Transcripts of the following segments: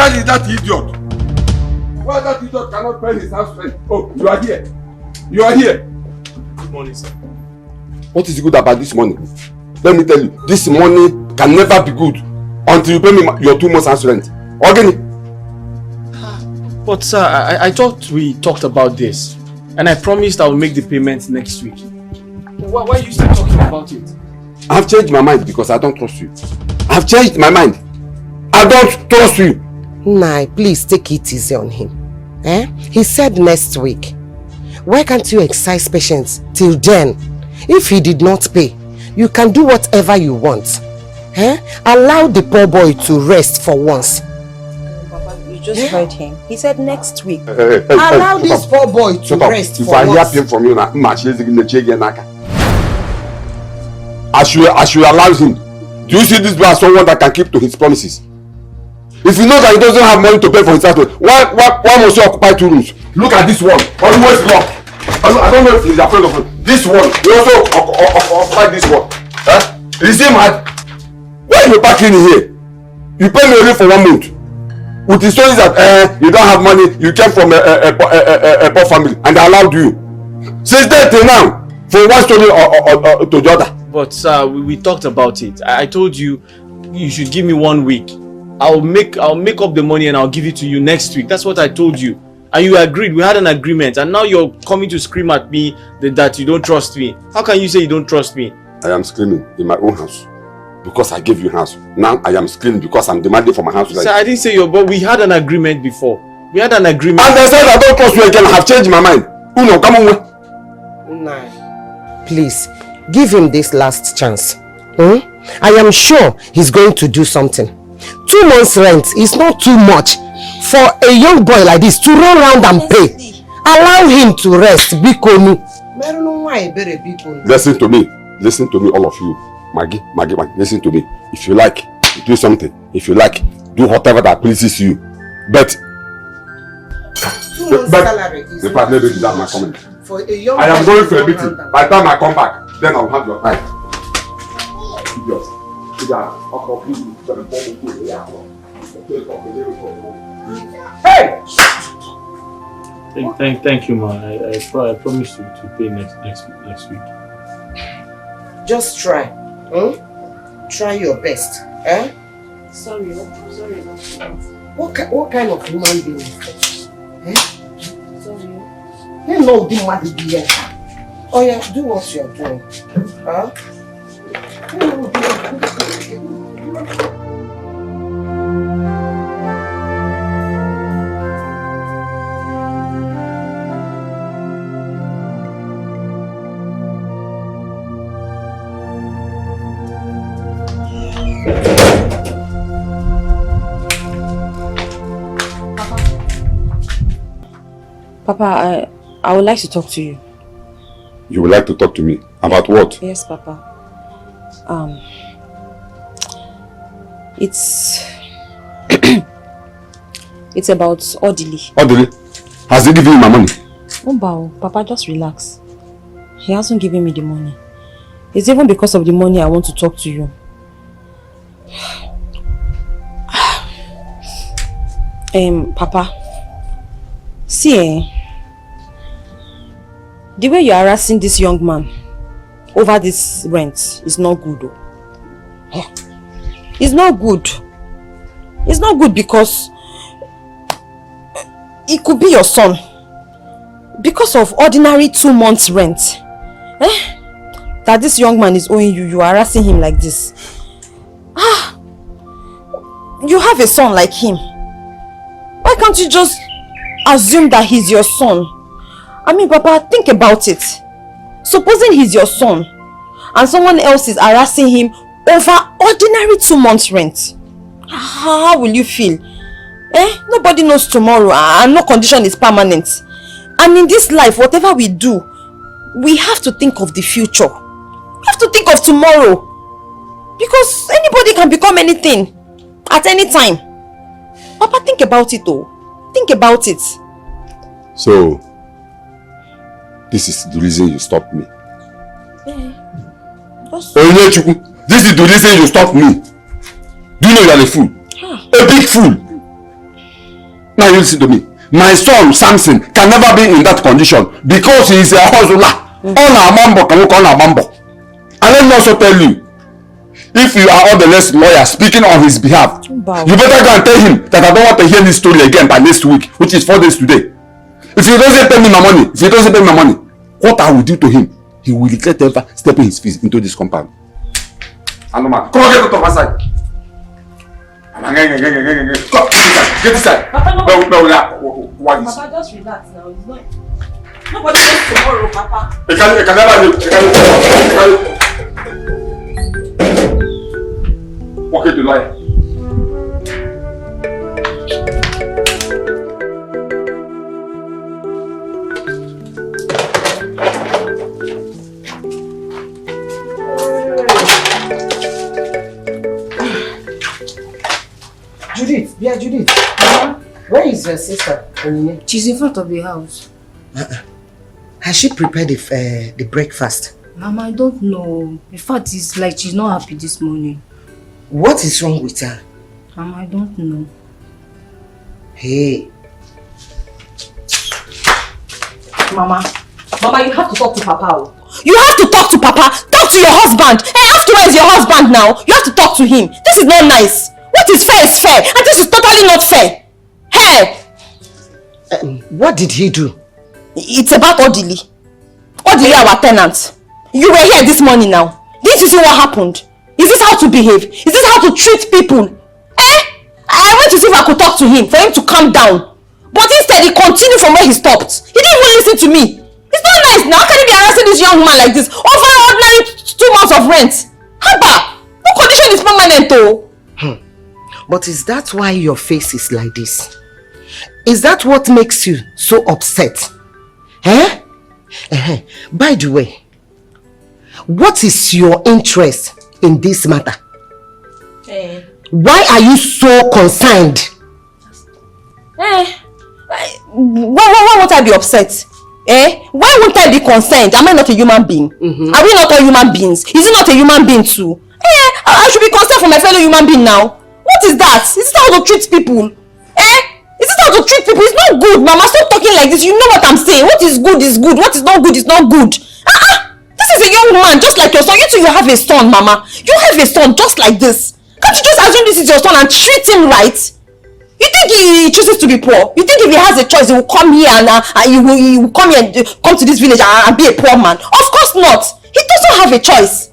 Where is that idiot? Why that idiot cannot pay his house rent? Oh, you are here. You are here. Good morning, sir. What is good about this money? Let me tell you, this money can never be good until you pay me your 2 months house rent. Organic. But sir, I thought we talked about this, and I promised I will make the payment next week. Why are you still talking about it? I've changed my mind because I don't trust you. I've changed my mind. I don't trust you. Nah, please take it easy on him. Eh? He said next week. Why can't you exercise patience till then? If he did not pay, you can do whatever you want. Eh? Allow the poor boy to rest for once. Papa, you just heard him. He said next week. Allow this poor boy to rest for once. If I hear from you now, I should allow him. Do you see this boy as someone that can keep to his promises? If you know that he doesn't have money to pay for his house, why must you occupy 2 rooms? Look at this one, always locked. I don't know if he's afraid of it. This one, he also occupy this one. Huh? Is he mad? Why are you parking here? You pay me only for 1 month. With the stories that you don't have money, you came from a poor family, and they allowed you. Since then till now, from one story to the other. But sir, we talked about it. I told you, you should give me 1 week. I'll make up the money and I'll give it to you next week. That's what I told you. And you agreed. We had an agreement. And now you're coming to scream at me that you don't trust me. How can you say you don't trust me? I am screaming in my own house. Because I gave you house. Now I am screaming because I'm demanding for my house. Sir, I didn't say but we had an agreement before. We had an agreement. And they said I don't trust you again. I have changed my mind. Uno, come on. Nah. Please, give him this last chance. I am sure he's going to do something. 2 months rent is not too much for a young boy like this to run around and pay. Allow him to rest. Bikonu. Listen to me, all of you. Maggie, listen to me. If you like, do something. If you like, do whatever that pleases you. But salary is not maybe that's my comment. For a young I am going for a meeting. By the time I come back, then I'll have your time. Hey! Thank you, man. I promise to pay next week. Just try. Try your best. Sorry. What kind of human being is that? Sorry. You know the money be. Oh yeah, do what you're doing. Papa, I would like to talk to you. You would like to talk to me? About what? Yes, Papa. It's it's about Odili. Odili? Has he given you my money? Papa, just relax. He hasn't given me the money. It's even because of the money I want to talk to you. Papa, see, the way you're harassing this young man over this rent is not good. It's not good. It's not good because it could be your son. Because of ordinary 2 months rent. That this young man is owing you, you are harassing him like this. You have a son like him. Why can't you just assume that he's your son? I mean, Papa, think about it. Supposing he's your son and someone else is harassing him over ordinary 2 months rent. How will you feel? Nobody knows tomorrow and no condition is permanent. And in this life, whatever we do, we have to think of the future. We have to think of tomorrow. Because anybody can become anything at any time. Papa, think about it though. Think about it. So, this is the reason you stopped me. This is the reason you stopped me. Do you know you are a fool? A big fool. Now you listen to me. My son Samson can never be in that condition because he is a hustler. On our mambo can work on our mambo. And let me also tell you, if you are all the next lawyer speaking on his behalf, you better go and tell him that I don't want to hear this story again by next week, which is 4 days today. If he doesn't pay me my money, what I will do to him, he will regret ever stepping his feet into this compound. And man, come on, get out of my side. Come, get inside. Papa, no. What is? Papa, just relax now. It's not. Nobody knows tomorrow, Papa. It can never. Walk into life. Judith, yeah, Judith. Where is your sister? She's in front of the house. Has she prepared the breakfast? Mama, I don't know. In fact, it's like she's not happy this morning. What is wrong with her? Mama, I don't know. Hey. Mama, you have to talk to Papa. You have to talk to Papa. Talk to your husband. Hey, after all, is your husband now. You have to talk to him. This is not nice. What is fair is fair, and this is totally not fair. Hey! What did he do? It's about Odili. Odili, our tenant. You were here this morning now. Didn't you see what happened? Is this how to behave? Is this how to treat people? I went to see if I could talk to him, for him to calm down. But instead, he continued from where he stopped. He didn't even listen to me. It's not nice now. How can he be harassing this young man like this? Over ordinary 2 months of rent. Haba! No condition is permanent though. But is that why your face is like this? Is that what makes you so upset? By the way, what is your interest in this matter? Why are you so concerned? Why won't I be upset? Why won't I be concerned? Am I not a human being? Are we not all human beings? Is he not a human being too? I should be concerned for my fellow human being now. What is that? Is this how to treat people? Is this how to treat people? It's not good, Mama. Stop talking like this. You know what I'm saying. What is good is good. What is not good is not good. This is a young man just like your son. You too, you have a son, Mama. You have a son just like this. Can't you just assume this is your son and treat him right? You think he chooses to be poor? You think if he has a choice, he will come here and he will come here, come to this village and be a poor man? Of course not. He doesn't have a choice.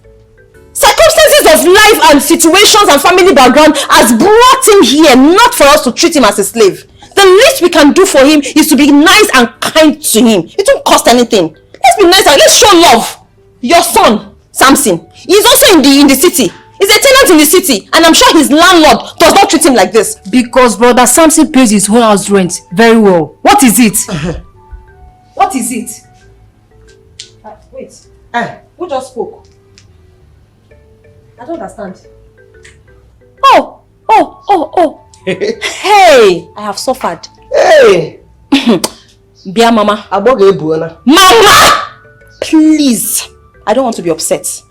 Circumstances of life and situations and family background has brought him here, not for us to treat him as a slave. The least we can do for him is to be nice and kind to him. It won't cost anything. Let's be nice and let's show love. Your son, Samson, he's also in the city. He's a tenant in the city, and I'm sure his landlord does not treat him like this. Because brother Samson pays his own house rent very well. What is it? What is it? Wait. Who just spoke? I don't understand. Oh. Hey, I have suffered. Hey! Bia Mama. Mama! Please. I don't want to be upset.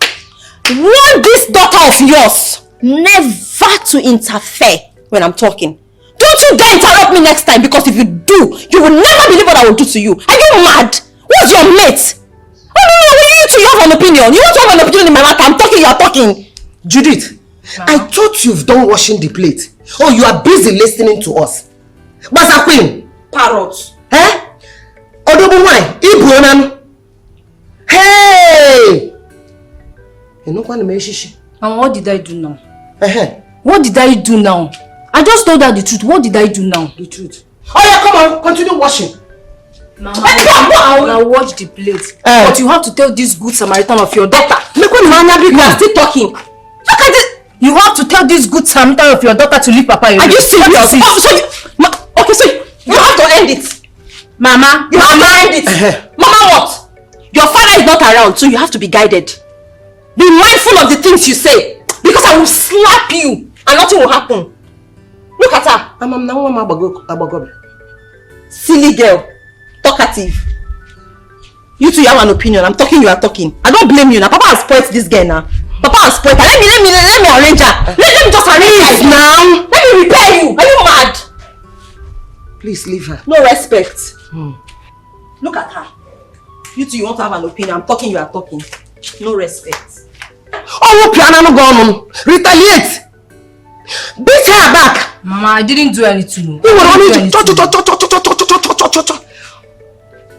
Warn this daughter of yours never to interfere when I'm talking. Don't you dare interrupt me next time, because if you do, you will never believe what I will do to you. Are you mad? What's your mate? Oh no, you have an opinion. You want to have an opinion in my matter? I'm talking, you are talking. Judith, I thought you've done washing the plate. Oh, you are busy listening to us. What's Queen? Parrot. Odobu Ibu. Hey! And what did I do now? What did I do now? I just told her the truth. What did I do now? The truth. Oh yeah, come on, continue washing. Mama, I will watch the plate. But you have to tell this good Samaritan of your daughter. You are still talking. Look at it. You have to tell this good Samaritan of your daughter to leave Papa alone. Are you serious? Okay, so you have to end it. Mama, you have to end it. Mama, what? Your father is not around, so you have to be guided. Be mindful of the things you say, because I will slap you and nothing will happen. Look at her. Silly girl. Talkative. You two have an opinion. I'm talking, you are talking. I don't blame you now. Papa has spoiled this girl now. Papa has spoiled her. Let me arrange her. Let me just arrange her now. Let me repair you. Are you mad? Please leave her. No respect. Look at her. You two, you want to have an opinion. I'm talking, you are talking. No respect. Oh, piano no go. Retaliate. Beat her back. Mama, I didn't do anything. You were only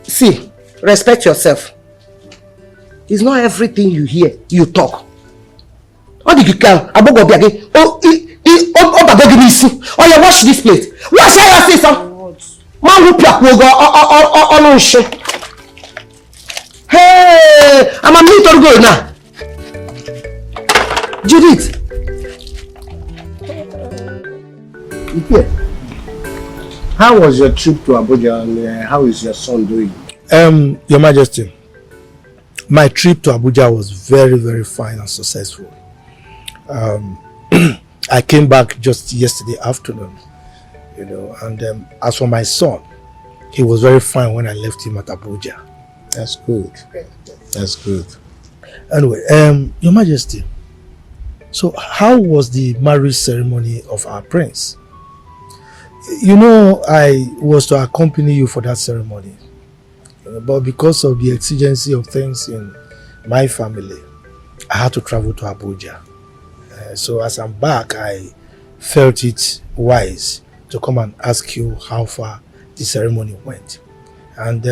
see, respect yourself. It's not everything you hear, you talk. What did you call? Abogo again. Oh, yeah, wash this plate. Wash your sister. Man, whoop your on shit. Hey, I'm a little girl now. Judith. How was your trip to Abuja and how is your son doing? Your Majesty, my trip to Abuja was very, very fine and successful. I came back just yesterday afternoon, you know, and as for my son, he was very fine when I left him at Abuja. That's good. That's good. Anyway, Your Majesty, so how was the marriage ceremony of our prince? You know, I was to accompany you for that ceremony, but because of the exigency of things in my family, I had to travel to Abuja. So as I'm back, I felt it wise to come and ask you how far the ceremony went. And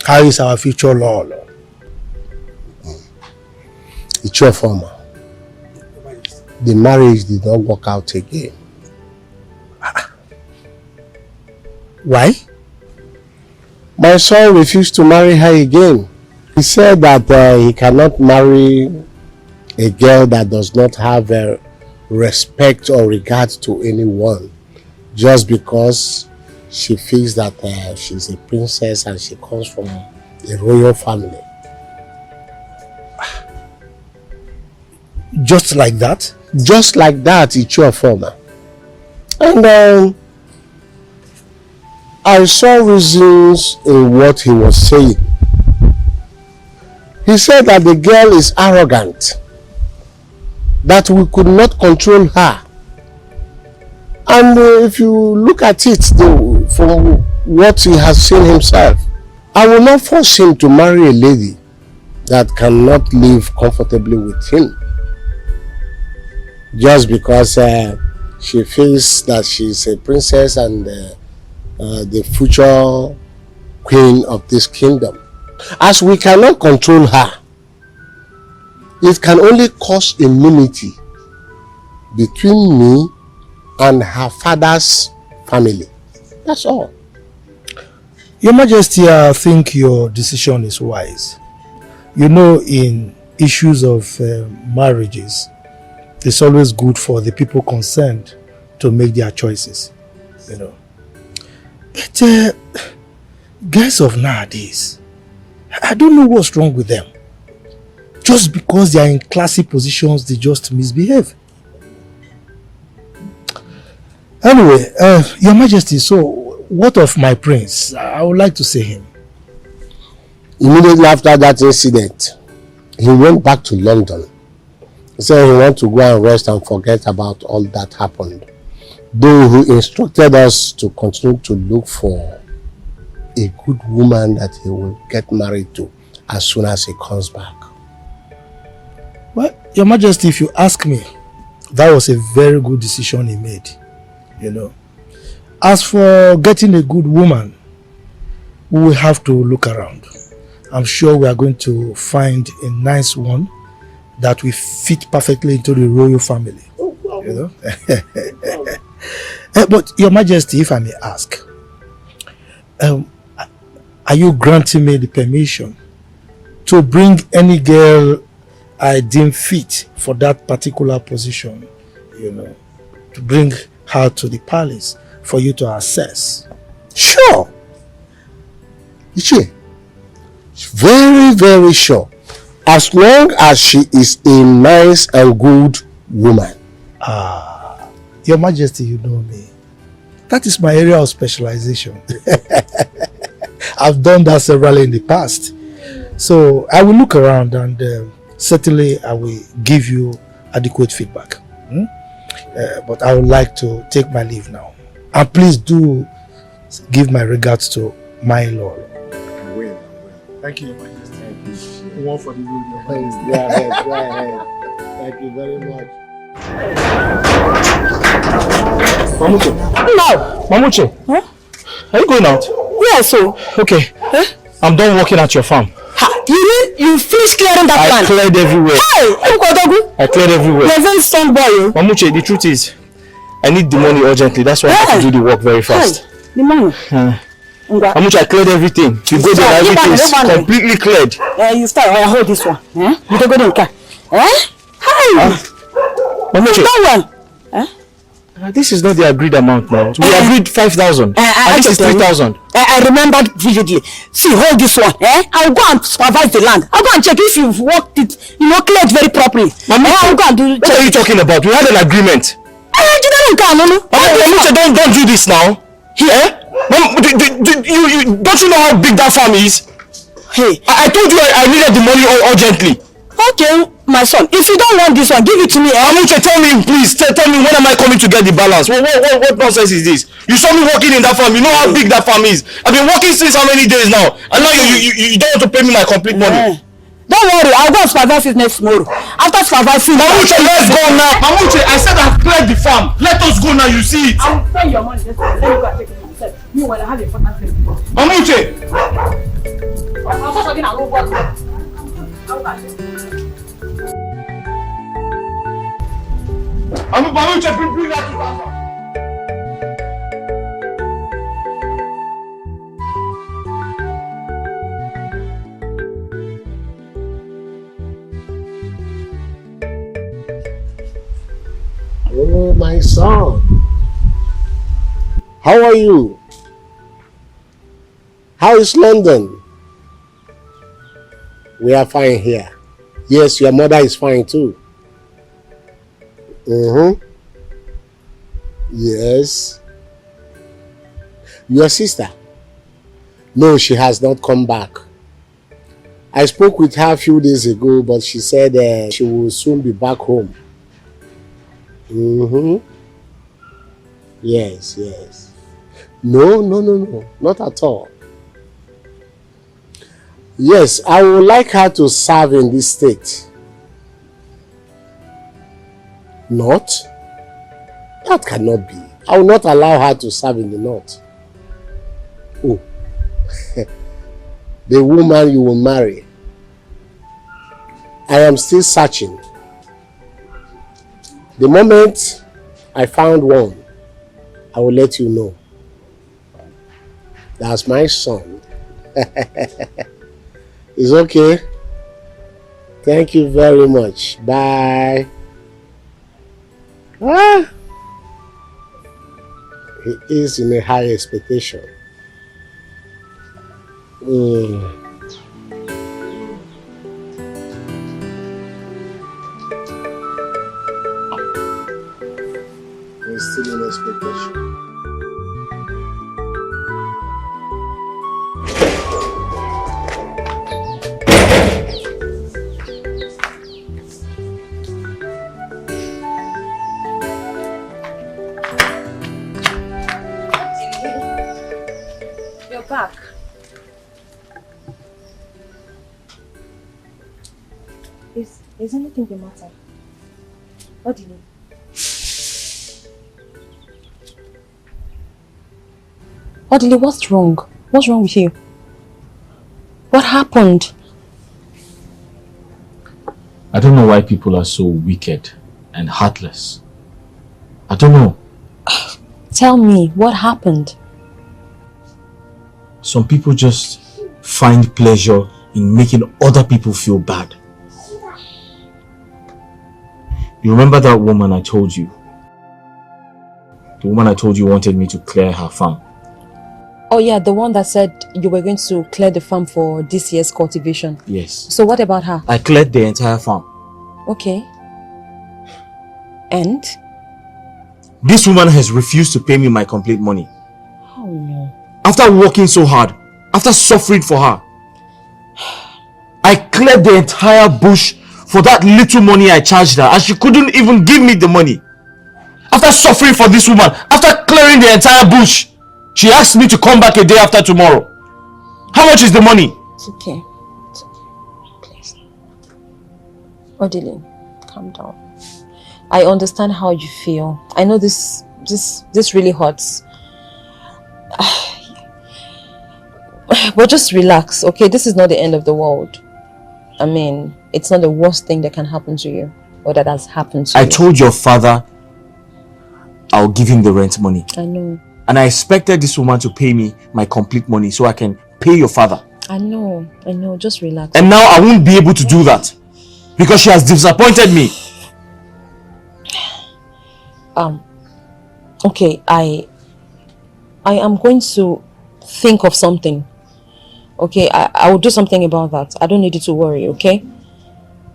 how is our future law? It's your former. The marriage did not work out again. Why? My son refused to marry her again. He said that he cannot marry a girl that does not have respect or regard to anyone just because she feels that she's a princess and she comes from a royal family. Just like that? Just like that, it's your former. And I saw reasons in what he was saying. He said that the girl is arrogant, that we could not control her. And if you look at it from what he has seen himself, I will not force him to marry a lady that cannot live comfortably with him. Just because she feels that she's a princess and the future queen of this kingdom. As we cannot control her, it can only cause enmity between me and her father's family. That's all. Your Majesty, I think your decision is wise. You know, in issues of marriages, it's always good for the people concerned to make their choices, you know. But guys of nowadays, I don't know what's wrong with them. Just because they are in classy positions, they just misbehave. Anyway, Your Majesty, so what of my prince? I would like to see him. Immediately after that incident, he went back to London. He said he wanted to go and rest and forget about all that happened. Though he instructed us to continue to look for a good woman that he will get married to as soon as he comes back. Well, Your Majesty, if you ask me, that was a very good decision he made, you know. As for getting a good woman, we will have to look around. I'm sure we are going to find a nice one that will fit perfectly into the royal family, you know. But Your Majesty, if I may ask, are you granting me the permission to bring any girl I deem fit for that particular position, you know, to bring her to the palace for you to assess? Sure. Very, very sure. As long as she is a nice and good woman. Your Majesty, you know me. That is my area of specialization. I've done that severally in the past. So I will look around and certainly I will give you adequate feedback. But I would like to take my leave now. And please do give my regards to my lord. I will. Thank you, Your Majesty. Thank you. One for the road, Your Majesty. Go ahead, go ahead. Thank you very much. Mamuche. No. Mamuche. Huh? Are you going out? Yeah, so. Okay. Huh? I'm done working at your farm. You finished clearing that land? I cleared everywhere. Hey, I cleared everywhere. You're a very strong boy. Mamuche, the truth is, I need the money urgently. That's why I have to do the work very fast. Hey, the money? Mamuche, I cleared everything. You go there, everything is completely cleared. You start. I hold this one. You don't go there. Hey! Mamuche. That one. This is not the agreed amount now. We agreed 5,000. This is 3,000. I remembered vividly. See, hold this one. I'll go and supervise the land. I'll go and check if you've worked it, cleared very properly. I'll go and do. What are you talking about? We had an agreement. Mamuche, don't do this now. Here? Don't you know how big that farm is? Hey, I told you I needed the money urgently. Okay, my son, if you don't want this one, give it to me. Mamuche, tell me, please. Tell me, when am I coming to get the balance? What nonsense is this? You saw me working in that farm. You know how big that farm is. I've been working since how many days now? And now you don't want to pay me my complete money. Don't worry, I'll go and supervise it next tomorrow. After supervising... Mamuche, let's go now. Mamuche, I said I've cleared the farm. Let us go now, you see it. I'll spend your money. Let me go and take it myself. Meanwhile, I have a important thing. Mamuche! I'll start talking and go work. Mamuche, bring that to us. Oh, my son. How are you? How is London? We are fine here. Yes, your mother is fine too. Yes. Your sister? No, she has not come back. I spoke with her a few days ago, but she said she will soon be back home. Yes. No, not at all. Yes, I would like her to serve in this state. Not? That cannot be. I will not allow her to serve in the north. Oh, the woman you will marry. I am still searching. The moment I found one, I will let you know. That's my son. It's okay. Thank you very much. Bye. He is in a high expectation. He's still in expectation. You're back. Is anything the matter? What do you mean? Odile, what's wrong? What's wrong with you? What happened? I don't know why people are so wicked and heartless. I don't know. Tell me, what happened? Some people just find pleasure in making other people feel bad. You remember that woman I told you? The woman I told you wanted me to clear her farm. Oh yeah, the one that said you were going to clear the farm for this year's cultivation. Yes. So what about her? I cleared the entire farm. Okay. And? This woman has refused to pay me my complete money. Oh no. After working so hard, after suffering for her, I cleared the entire bush for that little money I charged her, and she couldn't even give me the money. After suffering for this woman, after clearing the entire bush, She asked me to come back a day after tomorrow. How much is the money? It's okay. It's okay. Please. Odile, calm down. I understand how you feel. I know this really hurts. But just relax, okay? This is not the end of the world. I mean, it's not the worst thing that can happen to you or that has happened to you. I told your father I'll give him the rent money. I know. And I expected this woman to pay me my complete money so I can pay your father. I know. Just relax. And now I won't be able to do that because she has disappointed me. Okay, I am going to think of something. Okay, I will do something about that. I don't need you to worry, okay?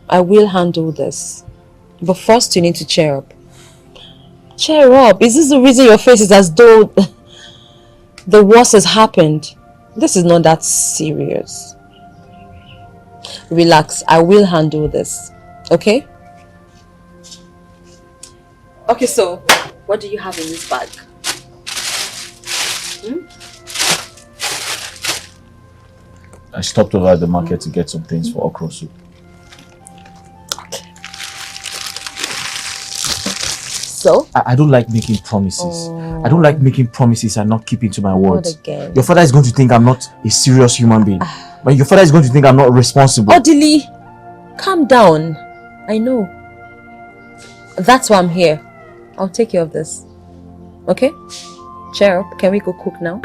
I will handle this. But first you need to cheer up. Cheer up. Is this the reason your face is as though the worst has happened? This is not that serious. Relax. I will handle this. Okay? Okay, so what do you have in this bag? I stopped over at the market to get some things for okra soup. Okay. So? I don't like making promises. Oh. I don't like making promises and not keeping to my words. Not again. Your father is going to think I'm not a serious human being. But your father is going to think I'm not responsible. Odile, calm down. I know. That's why I'm here. I'll take care of this. Okay? Cheer up. Can we go cook now?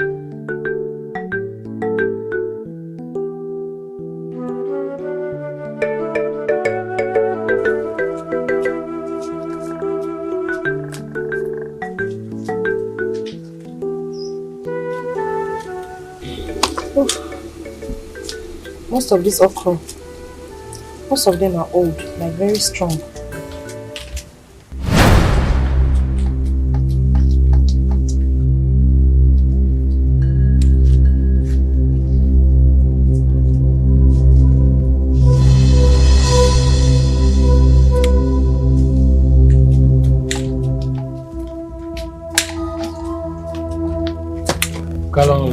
Most of these okra, most of them are old, like very strong.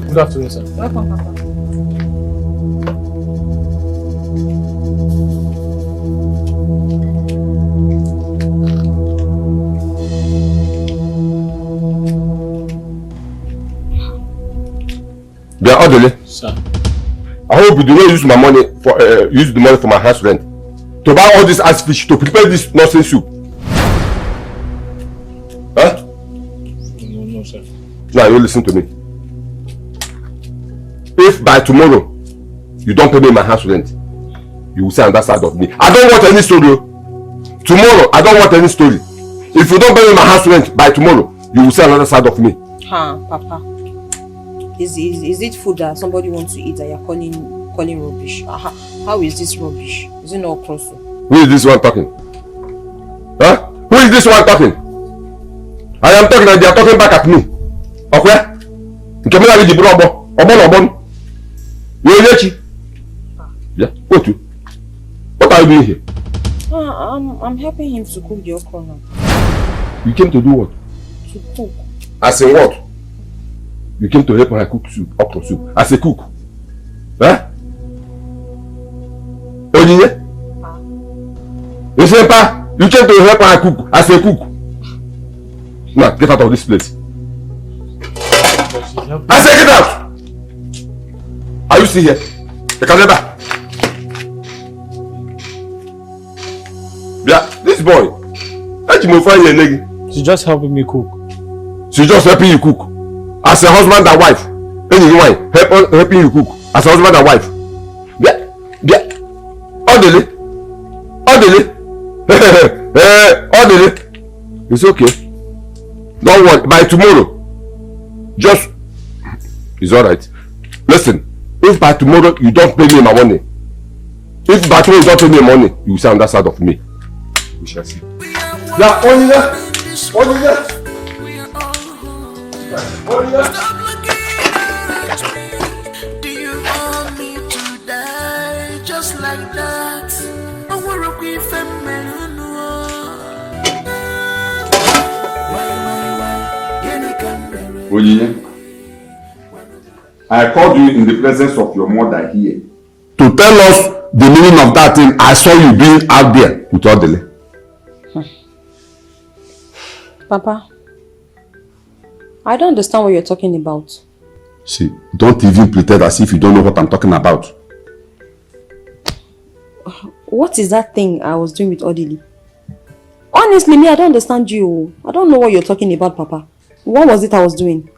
Good afternoon, sir. Welcome, Papa. They are orderly. Sir. I hope you do not use my money for use the money for my house rent to buy all this ice fish to prepare this nonsense soup. Huh? No, sir. Now you listen to me. If by tomorrow you don't pay me my house rent, you will say on that side of me. I don't want any story. Tomorrow I don't want any story. If you don't pay me my house rent by tomorrow, you will say on the other side of me. Papa. Is it food that somebody wants to eat that you're calling rubbish? How is this rubbish? Is it not close? Who is this one talking? Huh? Who is this one talking? I am talking and they are talking back at me. Okay? Yeah, go to. What are you doing here? I'm helping him to cook the okra now. You came to do what? To cook. As in what? You came to help her cook soup, okra soup. As a cook. Huh? Oniye? You say, Pa, you came to help her cook as a cook. Now, get out of this place. I say get out! Are you still here? You can never. Yeah, this boy. She's just helping me cook. She's just helping you cook. As a husband and wife. Helping you cook. As a husband and wife. Yeah. Orderly. Orderly. It's okay. Don't worry. By tomorrow. Just. It's alright. Listen. If by tomorrow you don't pay me my money. If by tomorrow you don't pay me money, you will say on that side of me. We shall see. Yeah, Oliver. Do you want me to die just like that? I wanna be feminine. Oliver. I called you in the presence of your mother here to tell us the meaning of that thing I saw you doing out there with Odile. Papa, I don't understand what you're talking about. See, don't even pretend as if you don't know what I'm talking about. What is that thing I was doing with Odile? Honestly, me, I don't understand you. I don't know what you're talking about, Papa. What was it I was doing?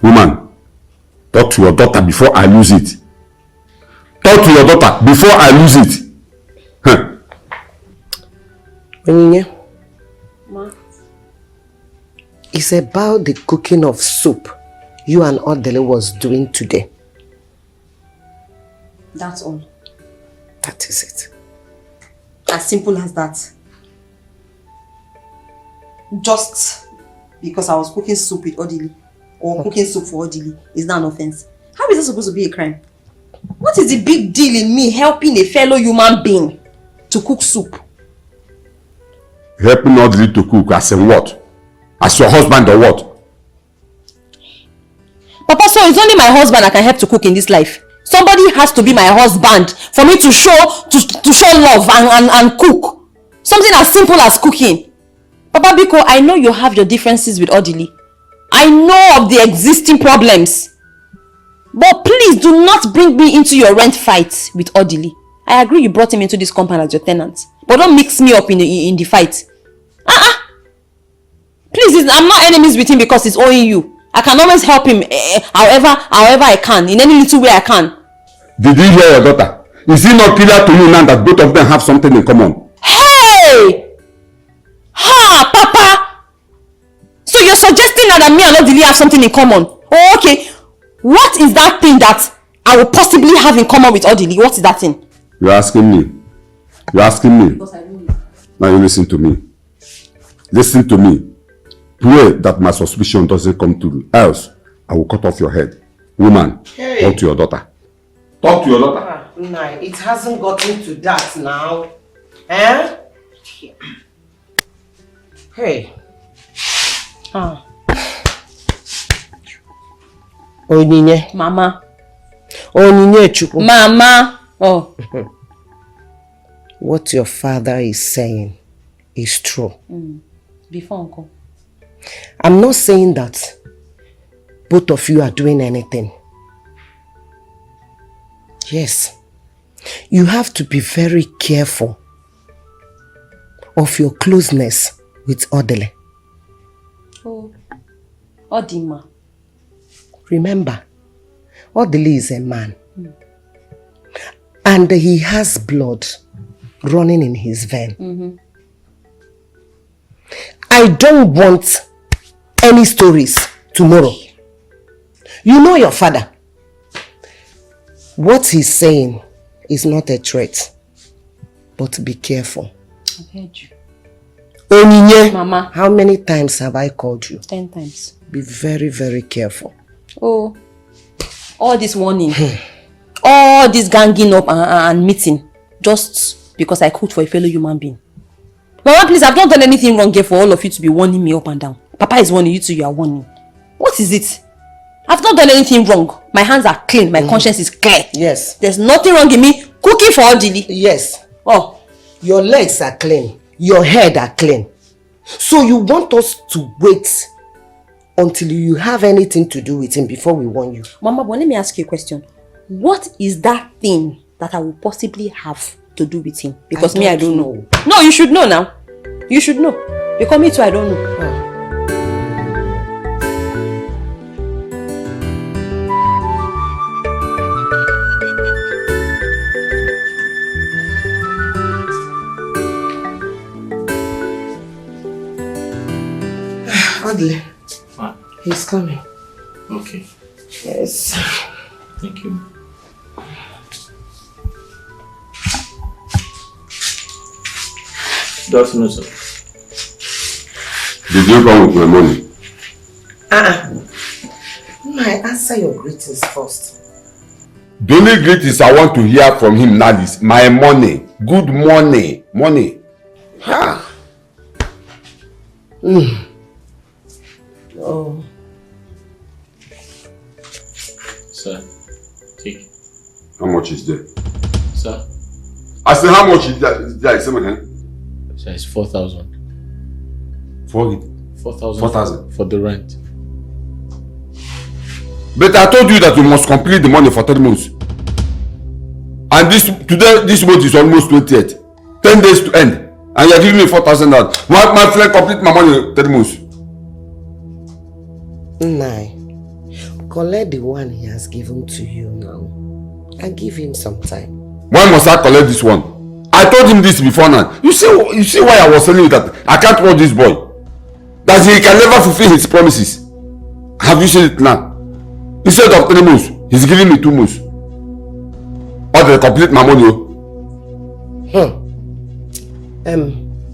Woman, talk to your daughter before I lose it. Talk to your daughter before I lose it. Huh. Ma. It's about the cooking of soup you and Odile was doing today. That's all. That is it. As simple as that. Just because I was cooking soup with Odile or cooking soup for Odile is not an offense. How is that supposed to be a crime? What is the big deal in me helping a fellow human being to cook soup? Helping Odile to cook as in what? As your husband or what? Papa, so it's only my husband I can help to cook in this life. Somebody has to be my husband for me to show love and cook. Something as simple as cooking. Papa Biko, I know you have your differences with Odile. I know of the existing problems. But please do not bring me into your rent fight with Odile. I agree you brought him into this compound as your tenant. But don't mix me up in the fight. Please, I'm not enemies with him because he's owing you. I can always help him however I can, in any little way I can. Did you hear your daughter? Is it not clear to you now that both of them have something in common? Hey! Ha, Papa! So you're suggesting now that me and Odile have something in common? Oh, okay. What is that thing that I will possibly have in common with Odile? What is that thing? You're asking me. You're asking me. Because I don't know. Now you listen to me. Listen to me. Pray that my suspicion doesn't come true. Else, I will cut off your head. Woman, Hey. talk to your daughter. Talk to your daughter. No, it hasn't gotten to that now. Eh? Hey. Onyinye. Mama. Onyinye Chukwu. Mama. Oh. What your father is saying is true. Before Uncle. I'm not saying that both of you are doing anything. Yes. You have to be very careful of your closeness with Odile. Oh. Odima. Remember, Odile is a man. And he has blood running in his vein. I don't want any stories tomorrow. You know your father. What he's saying is not a threat. But be careful. I've heard you. Onyinye, Mama. how many times have I called you? 10 times. Be very, very careful. Oh. All this warning. All this ganging up and meeting. Just because I cooked for a fellow human being. Mama, please, I've not done anything wrong here for all of you to be warning me up and down. Papa is warning you too, you are warning. What is it? I've not done anything wrong. My hands are clean. My conscience is clear. Yes. There's nothing wrong in me cooking for Odile. Yes. Oh. Your legs are clean. Your head are clean. So you want us to wait until you have anything to do with him before we warn you. Mama, but let me ask you a question. What is that thing that I will possibly have to do with him? Because I don't know. No, you should know now. You should know. Because me too, I don't know. Odile. He's coming. Okay. Yes. Thank you. That's no, sir. Did you come with my money? I answer your greetings first. The only greetings I want to hear from him now is my money. Good money. Money. Oh. Sir, take. How much is there? Sir? I said, how much is there? Sir, it's 4,000. 4,000. 4,000 for the rent. But I told you that you must complete the money for 3 months. And this month is almost 28th. 10 days to end. And you are giving me 4,000. My friend complete my money in 3 months. Nai, collect the one he has given to you now. And give him some time. Why must I collect this one? I told him this before now. You see why I was telling you that I can't watch this boy. That he can never fulfill his promises. Have you seen it now? Instead of 3 months, he's giving me 2 months. Or they complete my money.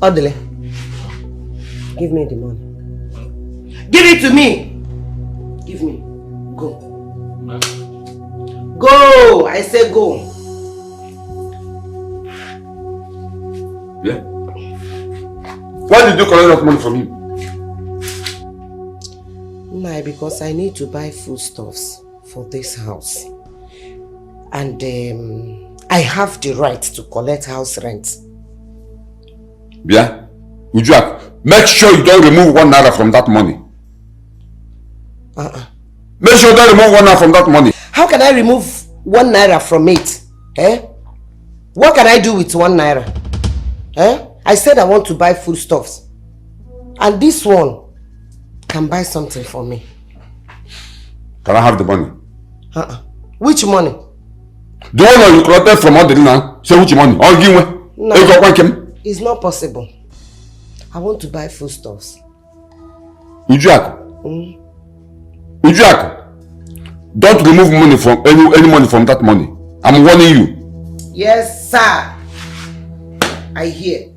Odile, give me the money. Give it to me. Give me. Go. Go! I say go. Yeah. Why did you collect that money from him? Nah, because I need to buy foodstuffs for this house. And I have the right to collect house rent. Yeah. Ujua, make sure you don't remove 1 naira from that money. Make sure you don't remove 1 naira from that money. How can I remove 1 naira from it? Eh? What can I do with 1 naira? Eh? I said I want to buy foodstuffs. And this one can buy something for me. Can I have the money? Which money? The one that you collected from Adelina. Say which money? I'll give me. No, it's not possible. I want to buy foodstuffs. Ujuaku. Ujuaku. Don't remove money from any money from that money. I'm warning you. Yes, sir. I hear.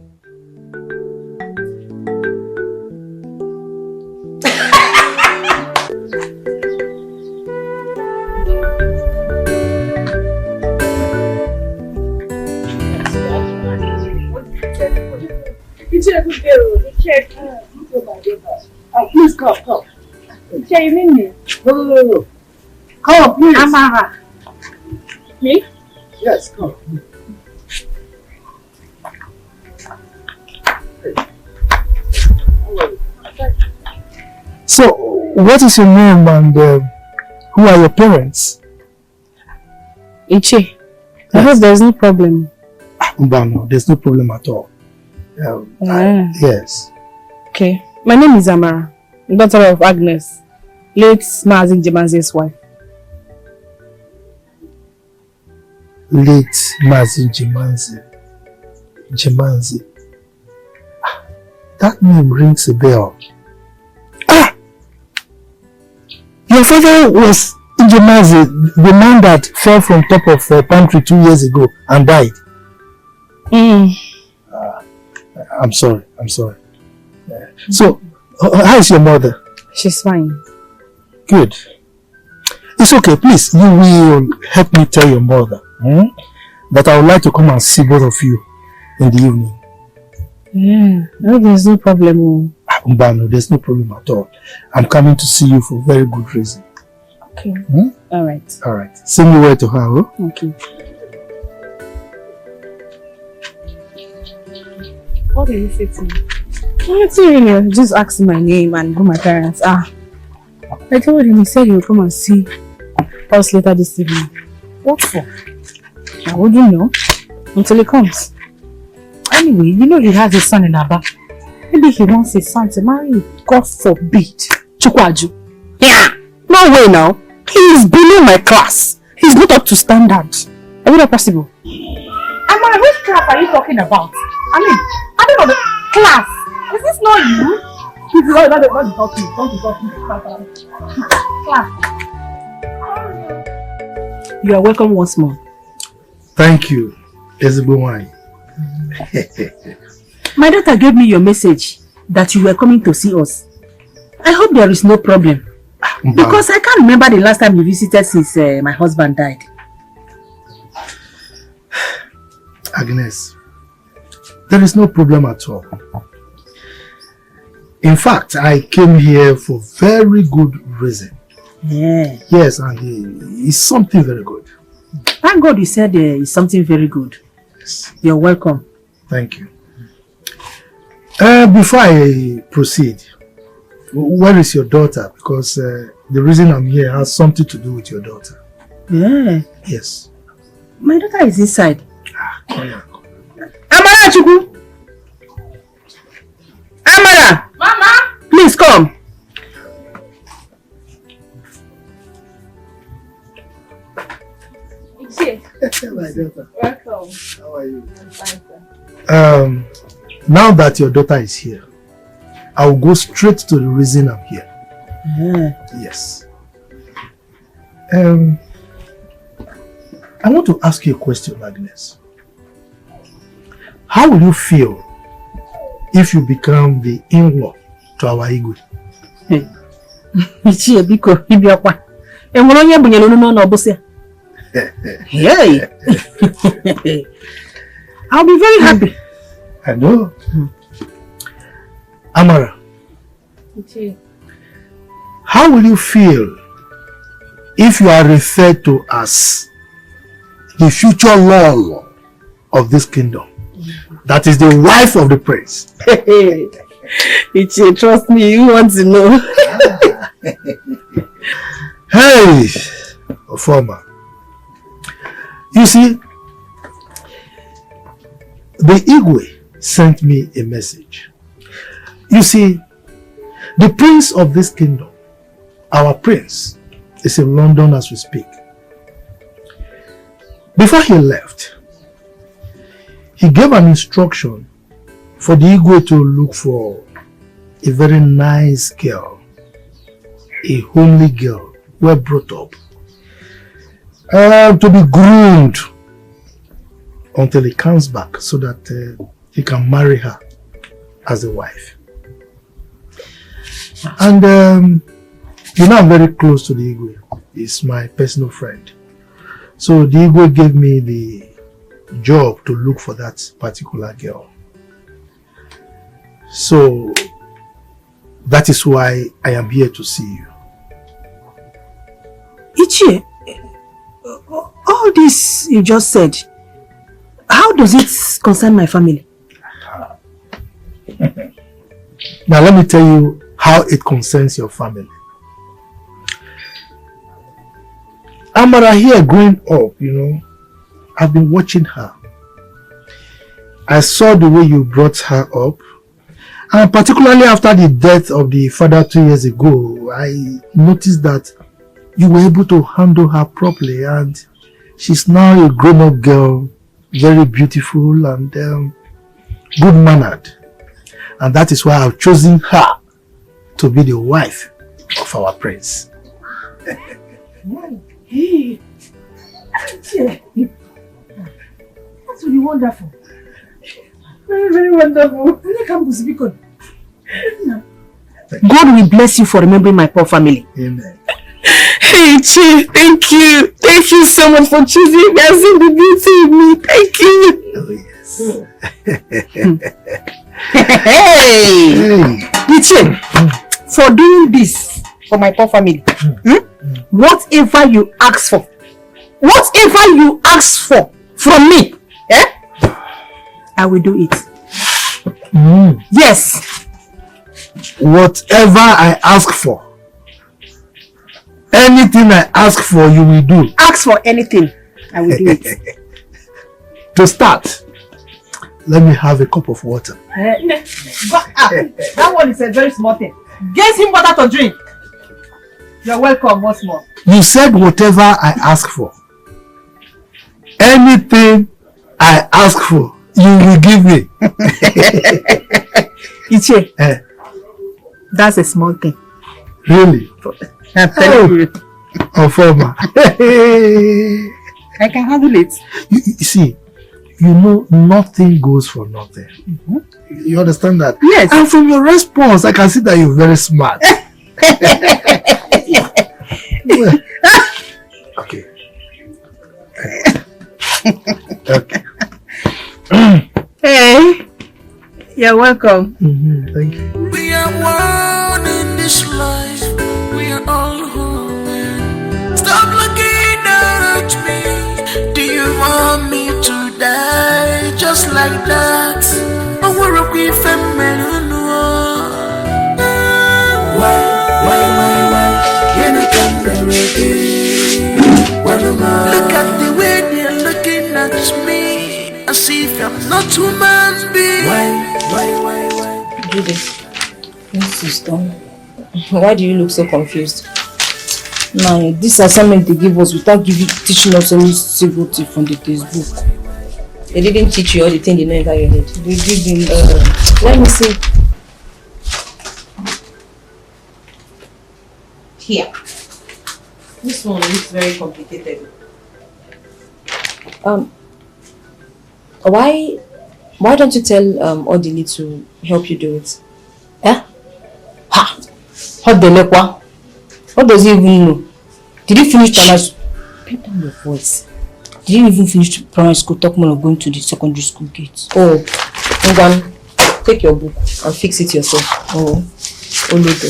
Please come. You mean me? No. Come, please. Amara. Me? Yes, come. So, what is your name and who are your parents? Ichi, I hope there's no problem. No, there's no problem at all. Yes. Okay. My name is Amara, daughter of Agnes, late Mazin Jemanze's wife. Late Mazin Jemanze. That name rings a bell. Your father was Jemanze, the man that fell from top of a pantry 2 years ago and died. I'm sorry. So, how is your mother? She's fine. Good. It's okay. Please, you will help me tell your mother that I would like to come and see both of you in the evening. No, there's no problem. No, there's no problem at all. I'm coming to see you for very good reason. Okay. Alright. Send me where to her. Okay. What did you say to me? Nothing. Just asked my name and who my parents are. I told him, he said he will come and see us later this evening. What for? I wouldn't know until he comes. Anyway, you know he has a son in Aba. Maybe he wants his son to marry you. God forbid. Chukwaju. Yeah. No way now. He is below my class. He's not up to standard. Are you not possible? Amara, which class are you talking about? I don't know the class. Is this not you? Don't talk to me. Class. You are welcome once more. Thank you. Ezebowai. My daughter gave me your message that you were coming to see us. I hope there is no problem. Because I can't remember the last time you visited since my husband died. Agnes, there is no problem at all. In fact, I came here for very good reason. Yeah. Yes, and it's something very good. Thank God you said it's something very good. Yes. You're welcome. Thank you. Before I proceed, where is your daughter? Because the reason I'm here has something to do with your daughter. Yeah. Yes. My daughter is inside. Come on. Amara Chukwu! Amara! Mama! Please come. My daughter. Welcome. How are you? I'm fine, sir. Now that your daughter is here, I'll go straight to the reason I'm here. Yeah. Yes. I want to ask you a question, Agnes. How will you feel if you become the in-law to our Igwe? Ichie biko ibiakwa. Enwere onye bunyere unu n'ọnụ ọbụsị. Hey. I'll be very happy. I know. Amara, Ichie. how will you feel if you are referred to as the future law of this kingdom? That is the wife of the prince. Ichie, trust me, you want to know. Hey, Ofoma. You see, the Igwe sent me a message. You see, the prince of this kingdom, our prince, is in London as we speak. Before he left, he gave an instruction for the Igwe to look for a very nice girl, a homely girl, well brought up, to be groomed until he comes back so that he can marry her as a wife. And you know, I'm very close to the Igwe. He's my personal friend. So the Igwe gave me the job to look for that particular girl. So that is why I am here to see you. Ichie, all this you just said, how does it concern my family? Now let me tell you how it concerns your family. Amara here growing up, you know, I've been watching her. I saw the way you brought her up. And particularly after the death of the father 2 years ago, I noticed that you were able to handle her properly, and she's now a grown-up girl, very beautiful and good-mannered. And that is why I've chosen her to be the wife of our prince. Hey, that's really wonderful. Very, very wonderful. God will bless you for remembering my poor family. Amen. Hey, Chi, thank you. Thank you so much for choosing me and seeing the beauty in me. Thank you. Oh, yes. Hey, Chi, for doing this for my poor family, whatever you ask for, from me, I will do it. Yes. Whatever I ask for, anything I ask for, you will do. Ask for anything, I will do it. To start, let me have a cup of water. That one is a very small thing. Get him water to drink. You're welcome once more. You said whatever I ask for. Anything I ask for, you will give me. Ichie, that's a small thing. Really? I'm telling you. Ofoma. I can handle it. You see, you know nothing goes for nothing. You understand that? Yes. And from your response, I can see that you're very smart. Okay. Okay. Hey, you're welcome. Thank you. We are one. just like that. I wanna be feminine. Why? Can I come look at the way they're looking at me, as if I'm not human being. Why? Judith, this is done. Why do you look so confused? Now, this assignment they give us without teaching us any single thing from the textbook. They didn't teach you all the things they know inside your head. They didn't. Let me see. Here. This one looks very complicated. Why don't you tell Odili to help you do it? Eh? Ha! Odili? What does he even know? Did you finish primary school? Bring down your voice. Did you even finish primary school? Talk more of going to the secondary school gate. Oh, Ngwan, take your book and fix it yourself. Oh, Olodo.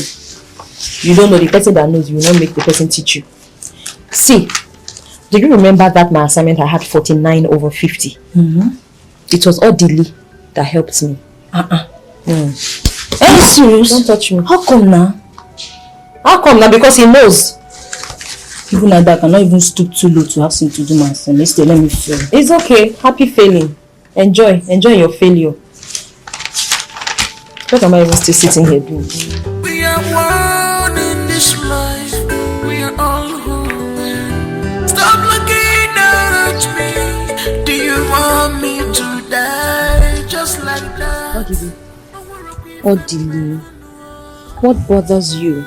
You don't know the person that knows, you will not make the person teach you. See, do you remember that my assignment I had 49 over 50? It was Odili that helped me. Are you serious? Don't touch me. How come now? How come now? Because he knows. Even at that, I cannot even stoop too low to ask him to do my assignment. Stay, let me fail. It's okay. Happy failing. Enjoy your failure. What am I even still sitting here doing? We are one in this life. We are all human. Stop looking at me. Do you want me to die just like that? Odili, what bothers you?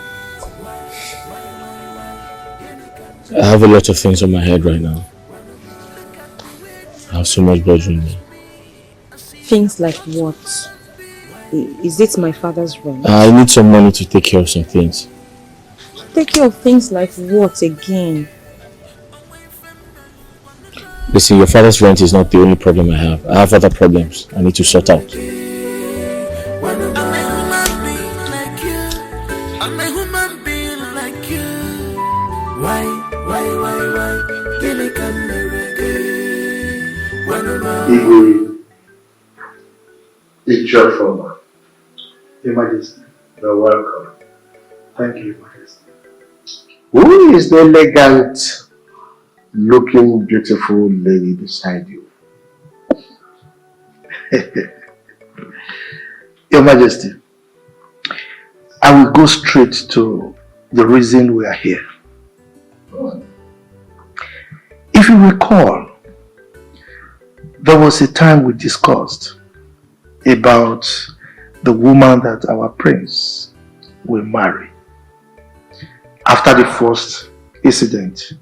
I have a lot of things on my head right now. I have so much bothering me. Things like what? Is it my father's rent? I need some money to take care of some things. Take care of things like what again? Listen, your father's rent is not the only problem I have. I have other problems I need to sort out. It's your former. Your Majesty. You're welcome. Thank you, Your Majesty. Who is the elegant looking beautiful lady beside you? Your Majesty, I will go straight to the reason we are here. If you recall, there was a time we discussed about the woman that our prince will marry after the first incident.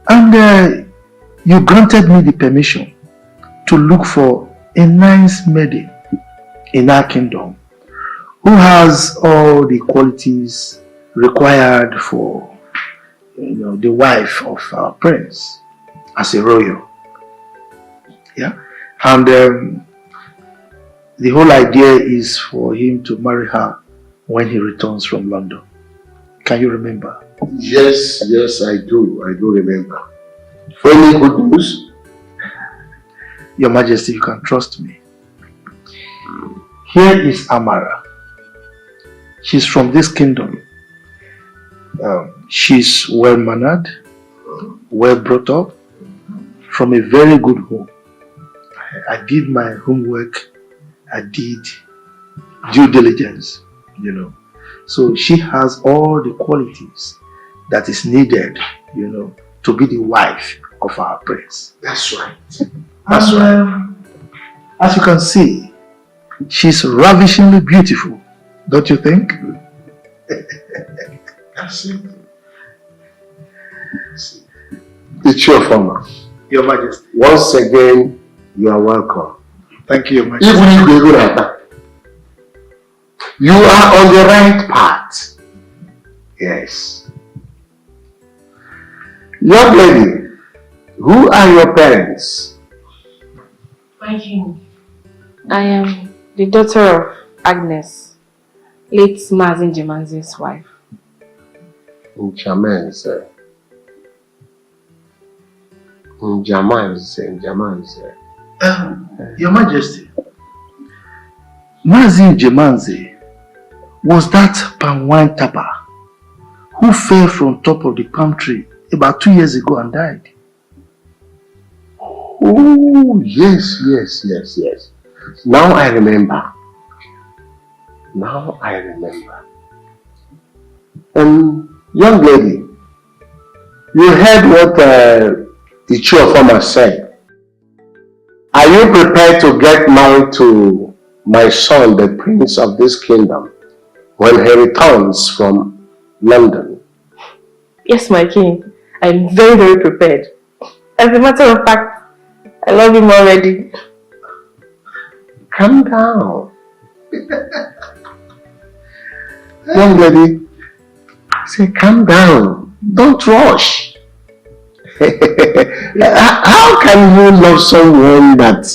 And you granted me the permission to look for a nice maiden in our kingdom who has all the qualities required for the wife of our prince as a royal. Yeah. And the whole idea is for him to marry her when he returns from London. Can you remember? Yes, I do. I do remember. For any good news? Your Majesty, you can trust me. Here is Amara. She's from this kingdom. She's well-mannered, well-brought up, from a very good home. I did my homework, I did due diligence, So she has all the qualities that is needed, to be the wife of our prince. That's right. That's right. As you can see, she's ravishingly beautiful, don't you think? That's it. It's your former. Your Majesty. Once again, you are welcome. Thank you, Your Majesty. Even if you go like that, you are on the right path. Yes. Young lady, who are your parents? Thank you. I am the daughter of Agnes, late Mazin Jemanzi's wife. Chairman, sir. Your Majesty, Mazi Jemanze was that palm wine tapper who fell from top of the palm tree about 2 years ago and died. Oh, yes. Now I remember. Young lady, you heard what the Chiofoma said. Are you prepared to get married to my son, the prince of this kingdom, when he returns from London? Yes, my king. I'm very, very prepared. As a matter of fact, I love him already. Calm down. Young lady, say calm down. Don't rush. How can you love someone that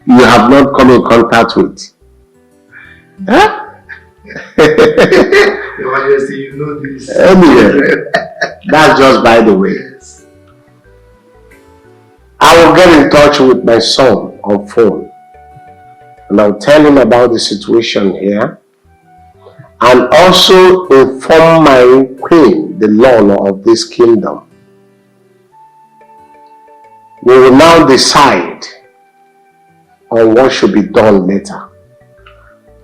you have not come in contact with? Huh? Your Majesty, you know this. Anyway, that's just by the way. I will get in touch with my son on phone and I'll tell him about the situation here and also inform my queen, the Lolo of this kingdom. We will now decide on what should be done later.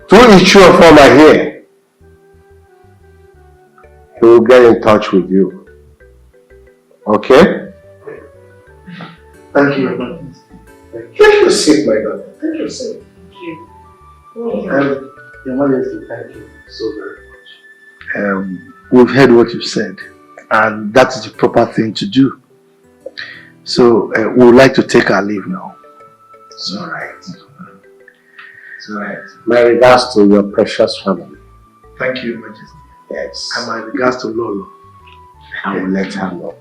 Through Ichioforma here, he will get in touch with you. Okay? Thank you, Your Majesty. Take your seat, my daughter. Take your seat. Thank you. Your Majesty, thank you so very much. We've heard what you've said, and that is the proper thing to do. So we would like to take our leave now. It's alright. It's alright. My regards to your precious family. Thank you, Your Majesty. Yes. And my regards to Lolo. I will let her know.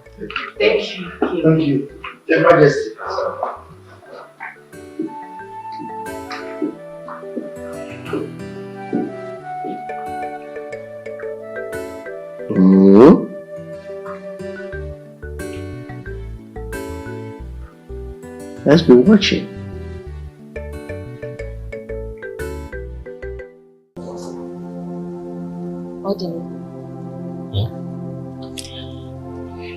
Thank you. Thank you. Your Majesty. Let's be watching.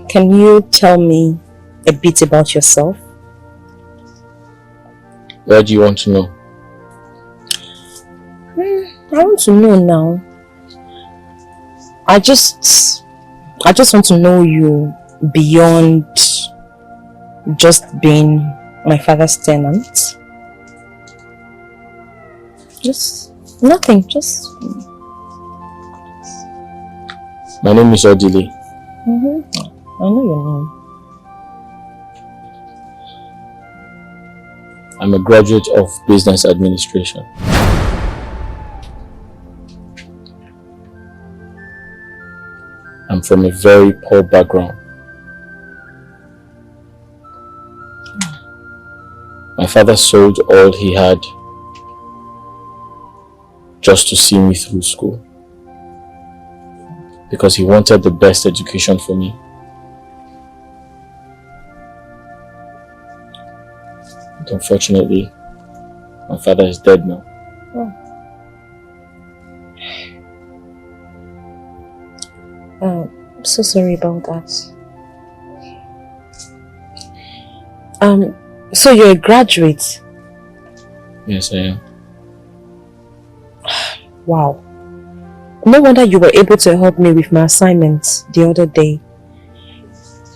Can you tell me a bit about yourself? Where do you want to know? I want to know now. I just want to know you beyond just being my father's tenant. Just nothing, just... My name is Odile. I know your name. I'm a graduate of business administration. I'm from a very poor background. My father sold all he had just to see me through school, because he wanted the best education for me. But unfortunately, my father is dead now. I'm so sorry about that. So you're a graduate? Yes, I am. Wow. No wonder you were able to help me with my assignments the other day.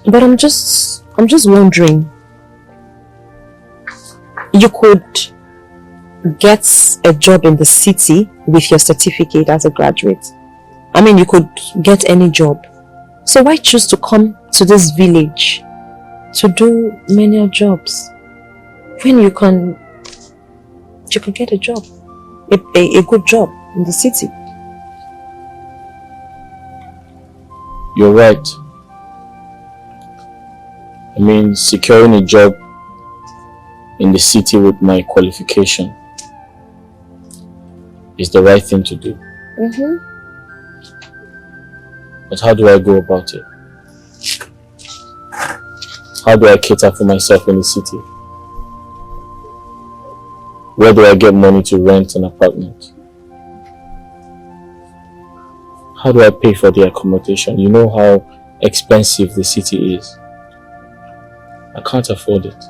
But I'm just wondering, you could get a job in the city with your certificate as a graduate. I mean, you could get any job. So why choose to come to this village to do menial jobs when you can get a job, a good job in the city? You're right. I mean, securing a job in the city with my qualification is the right thing to do. But how do I go about it? How do I cater for myself in the city? Where do I get money to rent an apartment? How do I pay for the accommodation? You know how expensive the city is. I can't afford it.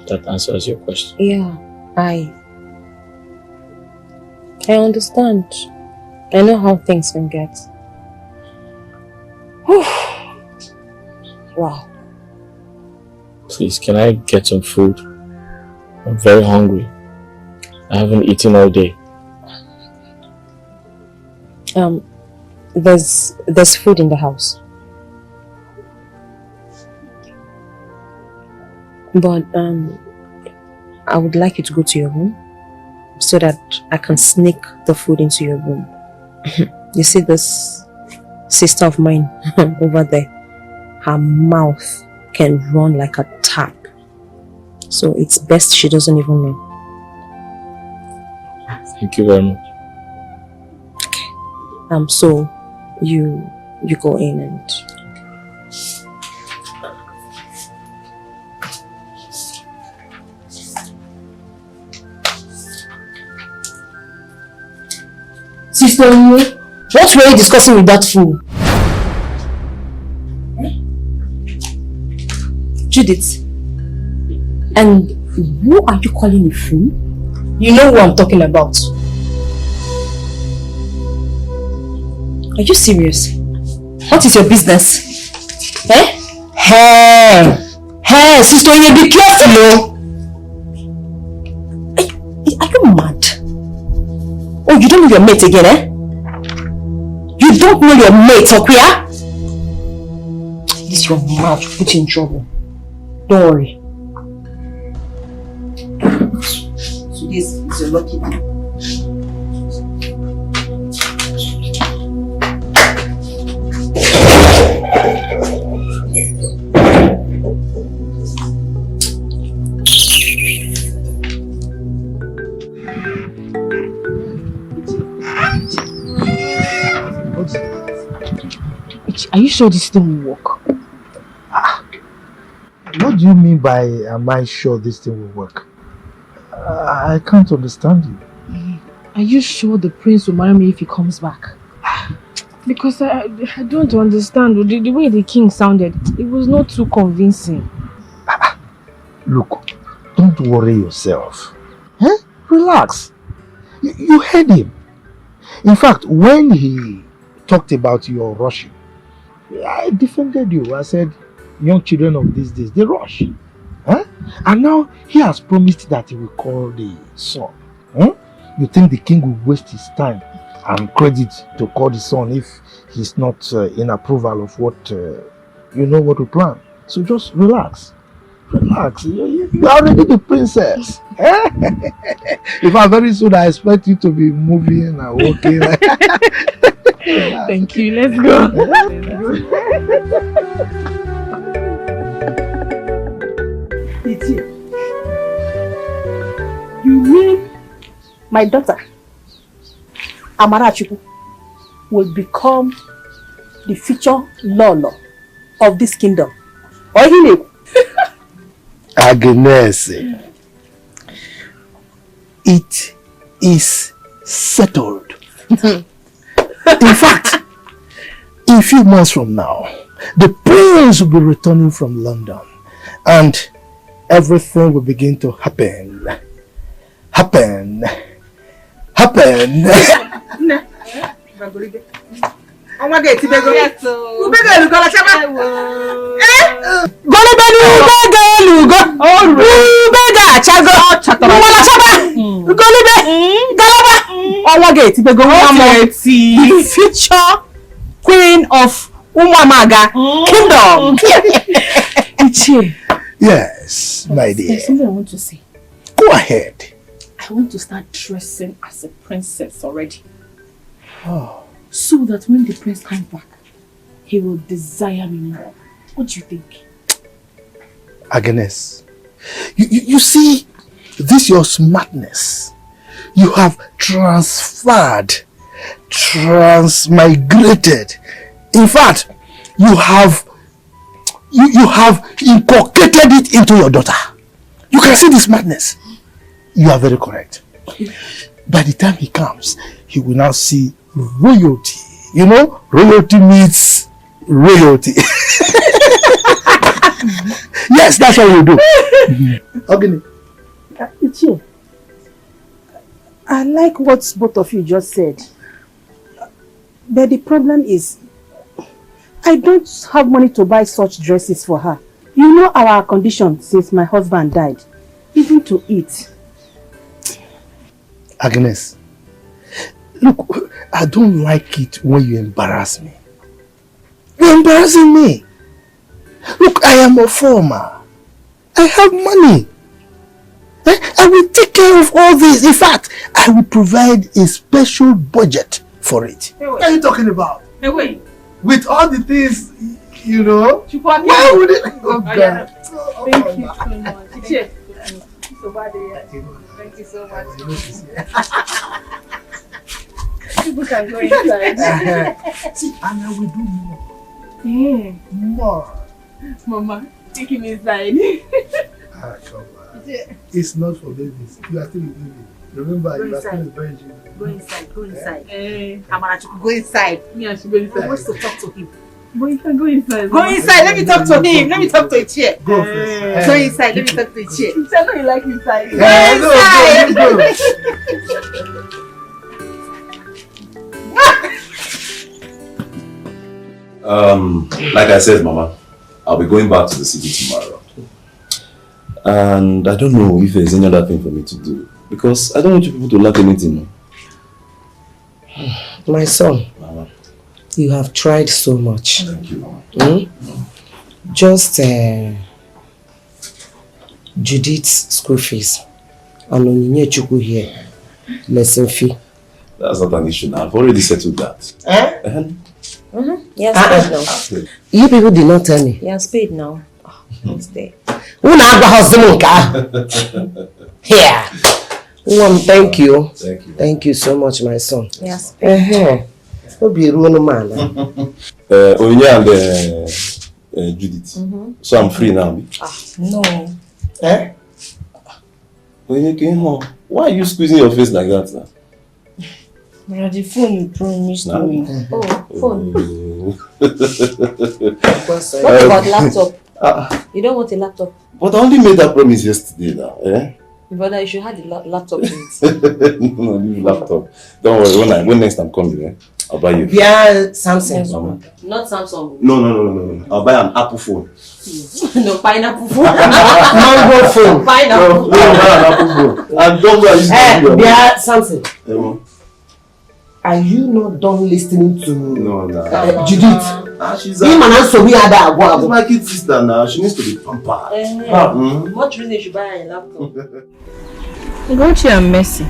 That answers your question. Yeah, I understand. I know how things can get. Wow. Please, can I get some food? I'm very hungry. I haven't eaten all day. There's food in the house. But I would like you to go to your room so that I can sneak the food into your room. You see this sister of mine over there? Her mouth can run like a tap. So it's best she doesn't even know. Thank you very much. Okay. So you go in and Sister, what were you discussing with that fool? Judith. And who are you calling a fool? You know who I'm talking about. Are you serious? What is your business? Eh? Hey, sister, you be careful, Are you mad? Oh, you don't know your mate again, eh? You don't know your mate, Okuya? This your mouth will put you in trouble. Don't worry. So this is your lucky day. Are you sure this thing will work? What do you mean by am I sure this thing will work? I can't understand you. Are you sure the prince will marry me if he comes back? Because I don't understand. The way the king sounded, it was not too convincing. Look, don't worry yourself. Relax. You heard him. In fact, when he talked about your rushing, I defended you. I said, young children of these days, they rush. And now he has promised that he will call the son. You think the king will waste his time and credit to call the son if he's not in approval of what you know what we plan? So just relax. Relax. You are already the princess. In fact, very soon I expect you to be moving and walking. Thank you. Let's go. You mean my daughter, Amarachuku, will become the future Lolo of this kingdom? Or he knew? Agnes, it is settled. In fact, in a few months from now, the prince will be returning from London and everything will begin to happen. Future queen of Umamaga kingdom. Yes, my dear. There's something I want to say. Go ahead. I want to start dressing as a princess already. Oh. So that when the prince comes back, he will desire me more. What do you think? Agnes, you see, this your smartness. You have transmigrated In fact, you have inculcated it into your daughter. You can see this madness. You are very correct. By the time he comes, he will now see royalty. You know, royalty meets royalty. Yes, that's what we do. Okay. Ichie, I like what both of you just said. But the problem is, I don't have money to buy such dresses for her. You know our condition since my husband died. Even to eat. Agnes, look, I don't like it when you embarrass me. You're embarrassing me. Look, I am a farmer. I have money. I will take care of all this. In fact, I will provide a special budget for it. Hey, what are you talking about? Hey, wait. With all the things, you know, why would it? Oh, God. Thank you so much. Ichie. Thank you so much. People can go inside. See, and I will do more. Yeah. More. Mama, take him inside. Come on. It's not for babies. You are still a baby. Remember, you are still a virgin. Go inside, go inside. Amarachuku, go inside. Me, I should go inside. I want to talk to him. But you can go inside. Go inside, let me talk to him. Let me talk to Ichie. Go first. Go inside, let me talk to Ichie. I know you like inside. Go inside. Like I said, Mama, I'll be going back to the city tomorrow. And I don't know if there's any other thing for me to do. Because I don't want you people to lack anything. My son, Mama. You have tried so much. Thank you, Mama. Just Judith's school fees. And Onyinye Chukwu here. Lesson fee. That's not an issue now. I've already settled that. Yes, paid now. You people did not tell me. Yes, paid now. It's there. Here. Thank you. Thank you. Thank you so much, my son. Yes. Be a real man. Onyinye and Judith. So I'm free now. No. Onyinye, why are you squeezing your face like that now? The phone you promised me. Oh, phone. What about laptop? You don't want a laptop? But I only made that promise yesterday now. Brother, you should have the laptop in it. No, leave laptop. Don't worry, when next I'm coming, I'll buy you. Yeah, Samsung. Mama. Not Samsung. No. I'll buy an Apple phone. No, pineapple phone. Mango phone. Pineapple. No, I'll buy an Apple phone. And don't go and yeah, Samsung. Are you not done listening to Judith? She's my kid sister now. She needs to be pampered. What reason you should buy a laptop? Gotcha and Mercy.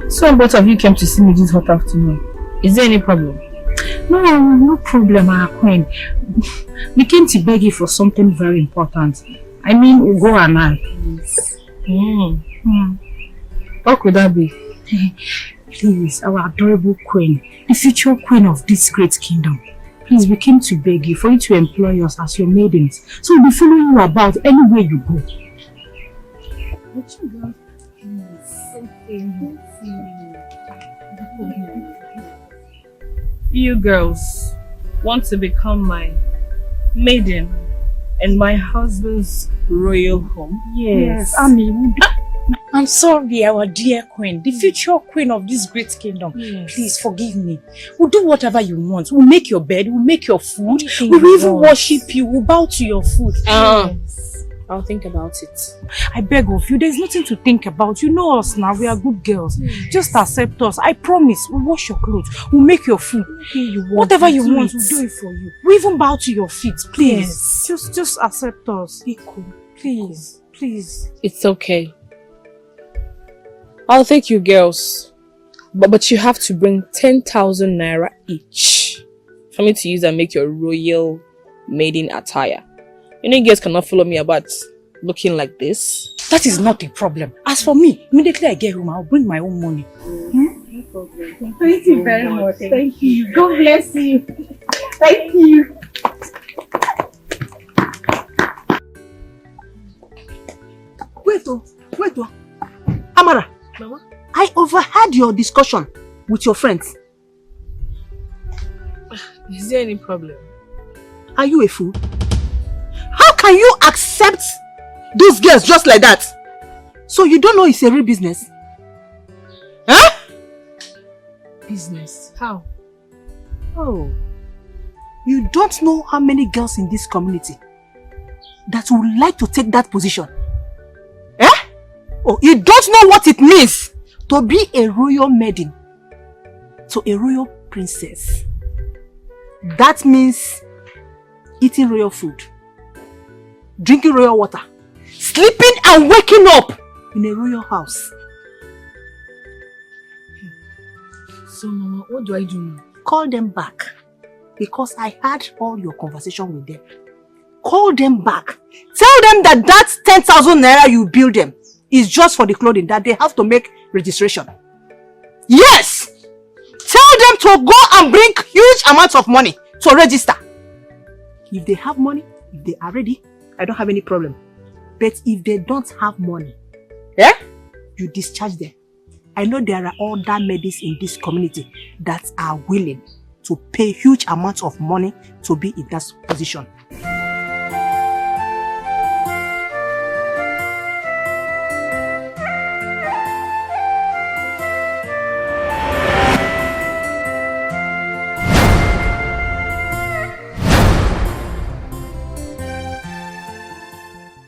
So both of you came to see me this hot afternoon. Is there any problem? No problem, our queen. We came to beg you for something very important. I mean, Ugo and I. What could that be? Please, our adorable queen, the future queen of this great kingdom. Please, we came to beg you for you to employ us as your maidens. So we'll be following you about anywhere you go. You girls want to become my maiden in my husband's royal home? Yes. I'm sorry, our dear queen, the future queen of this great kingdom. Yes. Please forgive me. We'll do whatever you want. We'll make your bed, we'll make your food, we'll even worship you, we'll bow to your foot. Yes. I'll think about it. I beg of you, there's nothing to think about. You know us now, we are good girls. Yes. Just accept us. I promise, we'll wash your clothes, we'll make your food. Whatever you want, we'll do it for you. We'll even bow to your feet, please. Yes. Just accept us. Be cool. Please. It's okay. I'll take you girls, but you have to bring 10,000 naira each for me to use and make your royal maiden attire. You know, you guys cannot follow me about looking like this. That is not a problem. As for me, immediately I get home, I'll bring my own money. problem. Thank you very much. Thank you. God bless you. Thank you. Wait. Amara. Mama? I overheard your discussion with your friends. Is there any problem? Are you a fool? How can you accept those girls just like that? So you don't know it's a real business? Huh? Business? How? Oh. You don't know how many girls in this community that would like to take that position? Eh? Oh, you don't know what it means to be a royal maiden, to a royal princess. That means eating royal food, drinking royal water, sleeping and waking up in a royal house. So Mama, what do I do now? Call them back, because I had all your conversation with them. Call them back. Tell them that that 10,000 naira you bill them is just for the clothing, that they have to make registration. Yes! Tell them to go and bring huge amounts of money to register. If they have money, if they are ready, I don't have any problem. But if they don't have money, you discharge them. I know there are other maidens in this community that are willing to pay huge amounts of money to be in that position.